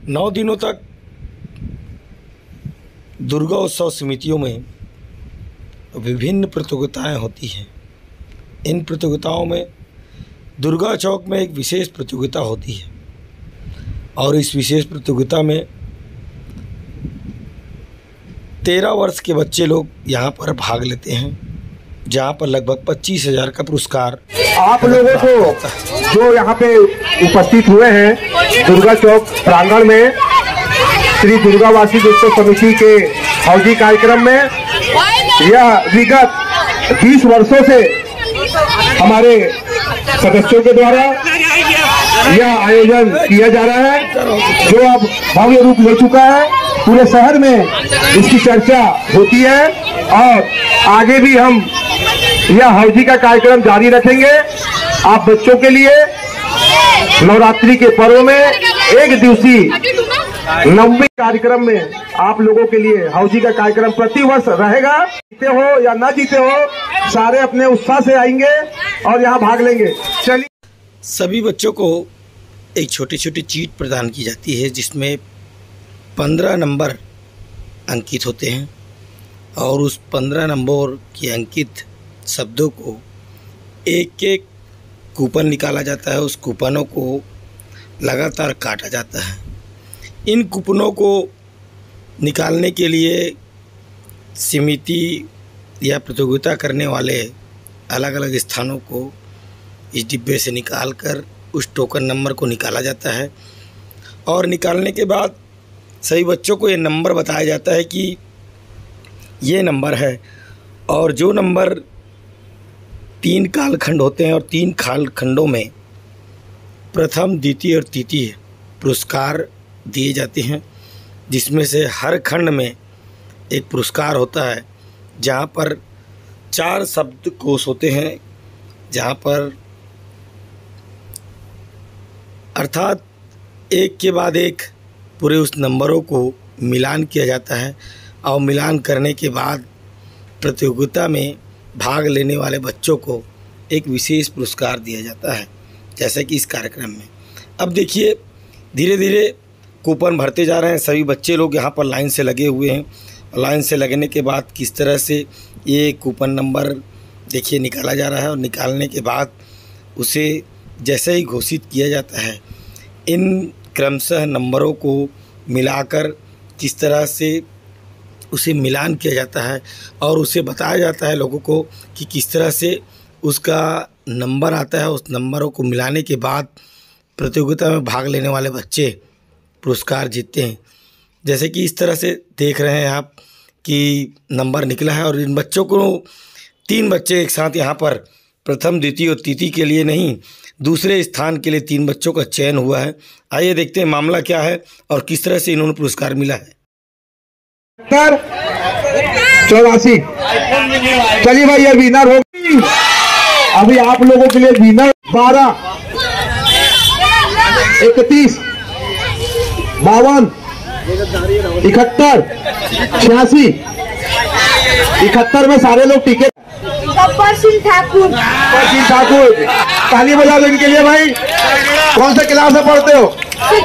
9 दिनों तक दुर्गा उत्सव समितियों में विभिन्न प्रतियोगिताएं होती हैं। इन प्रतियोगिताओं में दुर्गा चौक में एक विशेष प्रतियोगिता होती है और इस विशेष प्रतियोगिता में 13 वर्ष के बच्चे लोग यहाँ पर भाग लेते हैं, जहाँ पर लगभग 25,000 का पुरस्कार आप लोगों को जो यहाँ पे उपस्थित हुए हैं दुर्गा चौक प्रांगण में श्री दुर्गावासी उत्सव समिति के हौजी कार्यक्रम में, यह विगत 20 वर्षों से हमारे सदस्यों के द्वारा यह आयोजन किया जा रहा है, जो अब भव्य रूप ले चुका है। पूरे शहर में इसकी चर्चा होती है और आगे भी हम यह हौजी का कार्यक्रम जारी रखेंगे। आप बच्चों के लिए नवरात्रि के पर्व में एक दिवसीय नवमी कार्यक्रम में आप लोगों के लिए हौजी का कार्यक्रम प्रतिवर्ष रहेगा। जीते हो या ना जीते हो, सारे अपने उत्साह से आएंगे और यहाँ भाग लेंगे। चलिए, सभी बच्चों को एक छोटी छोटी चीट प्रदान की जाती है जिसमें 15 नंबर अंकित होते हैं और उस 15 नंबर के अंकित शब्दों को एक एक कूपन निकाला जाता है। उस कूपनों को लगातार काटा जाता है। इन कूपनों को निकालने के लिए समिति या प्रतियोगिता करने वाले अलग अलग स्थानों को इस डिब्बे से निकालकर उस टोकन नंबर को निकाला जाता है और निकालने के बाद सभी बच्चों को ये नंबर बताया जाता है कि ये नंबर है। और जो नंबर 3 कालखंड होते हैं और 3 कालखंडों में प्रथम, द्वितीय और तृतीय पुरस्कार दिए जाते हैं, जिसमें से हर खंड में एक पुरस्कार होता है, जहाँ पर 4 शब्दकोश होते हैं, जहाँ पर अर्थात एक के बाद एक पूरे उस नंबरों को मिलान किया जाता है और मिलान करने के बाद प्रतियोगिता में भाग लेने वाले बच्चों को एक विशेष पुरस्कार दिया जाता है, जैसे कि इस कार्यक्रम में। अब देखिए, धीरे धीरे कूपन भरते जा रहे हैं। सभी बच्चे लोग यहाँ पर लाइन से लगे हुए हैं। लाइन से लगने के बाद किस तरह से ये कूपन नंबर देखिए निकाला जा रहा है और निकालने के बाद उसे जैसे ही घोषित किया जाता है, इन क्रमशः नंबरों को मिलाकर किस तरह से उसे मिलान किया जाता है और उसे बताया जाता है लोगों को कि किस तरह से उसका नंबर आता है। उस नंबरों को मिलाने के बाद प्रतियोगिता में भाग लेने वाले बच्चे पुरस्कार जीतते हैं। जैसे कि इस तरह से देख रहे हैं आप कि नंबर निकला है और इन बच्चों को 3 बच्चे एक साथ यहाँ पर प्रथम, द्वितीय और तृतीय के लिए नहीं, दूसरे स्थान के लिए 3 बच्चों का चयन हुआ है। आइए देखते हैं मामला क्या है और किस तरह से इन्होंने पुरस्कार मिला है। 84। चलिए भाई, ये विनर होगी। अभी आप लोगों के लिए विनर 12, 31, 52, 71, 86, 71 में सारे लोग टिके। गब्बर सिंह ठाकुर। ताली बजा दो इनके लिए भाई। कौन से क्लास में पढ़ते हो?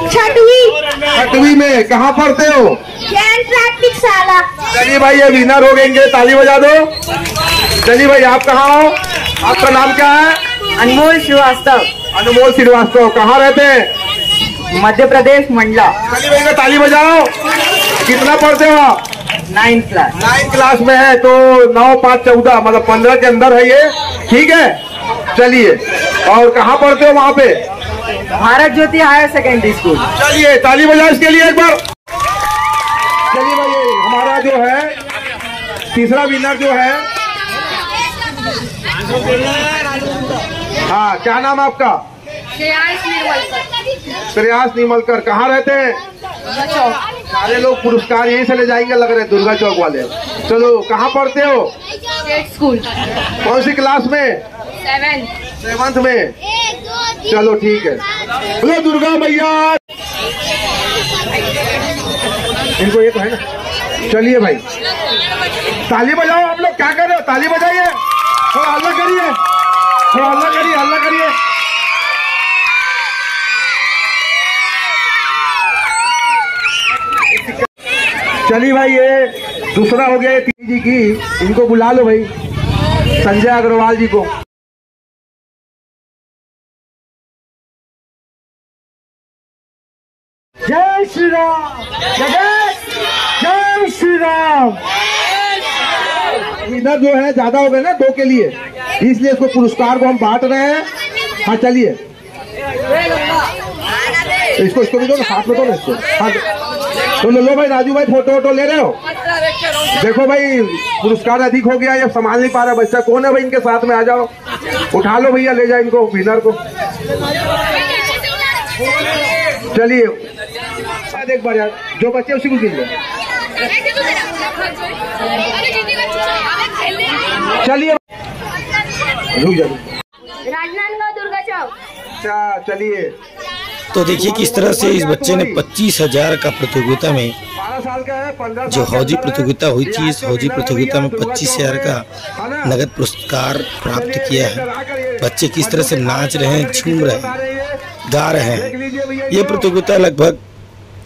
6वीं में। कहाँ पढ़ते हो? ज्ञान प्राथमिक शाला। चलिए भाई, ये विनर हो गए, ताली बजा दो। चलिए भाई, आप कहाँ हो? आपका नाम क्या है? अनमोल श्रीवास्तव। अनमोल श्रीवास्तव, कहाँ रहते हैं? मध्य प्रदेश, मंडला। चलिए भाई, ताली बजाओ। कितना पढ़ते हो आप? 9th class. 9th क्लास में है तो 9, 5, 14 मतलब 15 के अंदर है ये, ठीक है। चलिए, और कहाँ पढ़ते हो वहाँ पे? भारत ज्योति हायर सेकेंडरी स्कूल। चलिए, ताली बजाओ इसके लिए एक बार। चलिए भाई, हमारा जो है तीसरा विनर जो है, हाँ, क्या नाम है आपका? श्रेयास निर्मलकर। कहाँ रहते हैं? सारे लोग पुरस्कार यहीं से ले जाएंगे लग रहे हैं, दुर्गा चौक वाले। चलो, कहाँ पढ़ते हो? स्कूल। कौन सी क्लास में? 7th में। चलो ठीक है। बोलो दुर्गा मैया। इनको ये तो है ना। चलिए भाई, ताली बजाओ। आप लोग क्या कर रहे हो? ताली बजाइए, थोड़ा हल्ला करिए, थोड़ा हल्ला करिए, हल्ला करिए। चलिए भाई, ये दूसरा हो गया ये तीन जी की, इनको बुला लो भाई, संजय अग्रवाल जी को। जय श्री राम, जय श्री राम। इधर जो है ज्यादा हो गए ना 2 के लिए, इसलिए इसको पुरस्कार को हम बांट रहे हैं। हाँ चलिए, इसको भी दो ना, हाथ में दो ना इसको। हाँ तो लो भाई, राजू भाई फोटो ले रहे हो? देखो भाई, पुरस्कार अधिक हो गया, ये संभाल नहीं पा रहा बच्चा। कौन है भाई इनके साथ में? आ जाओ, उठा लो भैया, ले जाओ इनको, विनर को। चलिए एक बार यार, जो बच्चे उसी को दीजिए। चलिए रुक जाओ, राजनांदगांव दुर्गा चौक। अच्छा चलिए। तो देखिए किस तरह से इस बच्चे ने 25,000 का प्रतियोगिता में, 12 साल का है, 15 जो हौजी प्रतियोगिता हुई थी, इस हौजी प्रतियोगिता में 25,000 का नगद पुरस्कार प्राप्त किया है। बच्चे किस तरह से नाच रहे हैं, झूम रहे हैं, गा रहे हैं। ये प्रतियोगिता लगभग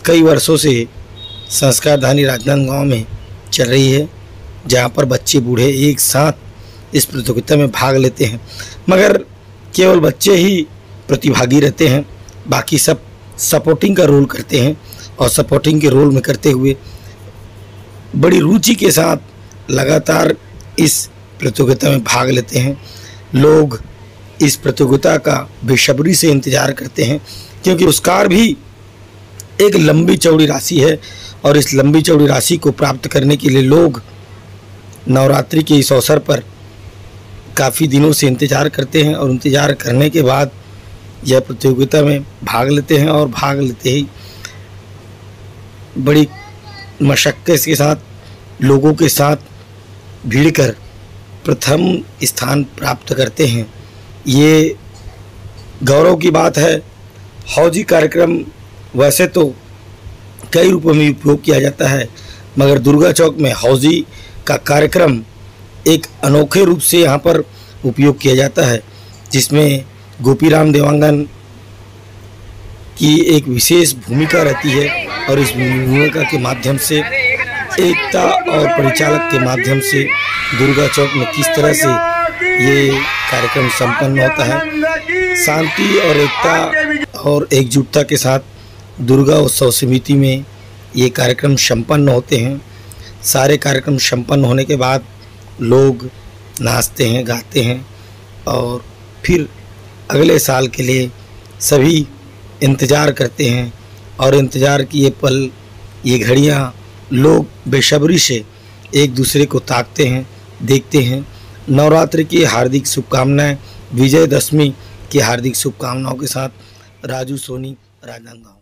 कई वर्षों से संस्कारधानी राजनांदगांव में चल रही है, जहाँ पर बच्चे बूढ़े एक साथ इस प्रतियोगिता में भाग लेते हैं। मगर केवल बच्चे ही प्रतिभागी रहते हैं, बाकी सब सपोर्टिंग का रोल करते हैं, और सपोर्टिंग के रोल में करते हुए बड़ी रुचि के साथ लगातार इस प्रतियोगिता में भाग लेते हैं। लोग इस प्रतियोगिता का बेसब्री से इंतज़ार करते हैं, क्योंकि पुरस्कार भी एक लंबी चौड़ी राशि है, और इस लंबी चौड़ी राशि को प्राप्त करने के लिए लोग नवरात्रि के इस अवसर पर काफ़ी दिनों से इंतज़ार करते हैं, और इंतज़ार करने के बाद यह प्रतियोगिता में भाग लेते हैं, और भाग लेते ही बड़ी मशक्क़त के साथ लोगों के साथ भीड़ कर प्रथम स्थान प्राप्त करते हैं। ये गौरव की बात है। हौजी कार्यक्रम वैसे तो कई रूपों में उपयोग किया जाता है, मगर दुर्गा चौक में हौजी का कार्यक्रम एक अनोखे रूप से यहाँ पर उपयोग किया जाता है, जिसमें गोपीराम देवांगन की एक विशेष भूमिका रहती है, और इस भूमिका के माध्यम से, एकता और परिचालक के माध्यम से दुर्गा चौक में किस तरह से ये कार्यक्रम संपन्न होता है। शांति और एकता और एकजुटता के साथ दुर्गा उत्सव समिति में ये कार्यक्रम संपन्न होते हैं। सारे कार्यक्रम संपन्न होने के बाद लोग नाचते हैं, गाते हैं, और फिर अगले साल के लिए सभी इंतज़ार करते हैं। और इंतज़ार की ये पल, ये घड़ियाँ लोग बेसब्री से एक दूसरे को ताकते हैं, देखते हैं। नवरात्रि की हार्दिक शुभकामनाएं, विजयदशमी की हार्दिक शुभकामनाओं के साथ राजू सोनी, राजनांदगांव।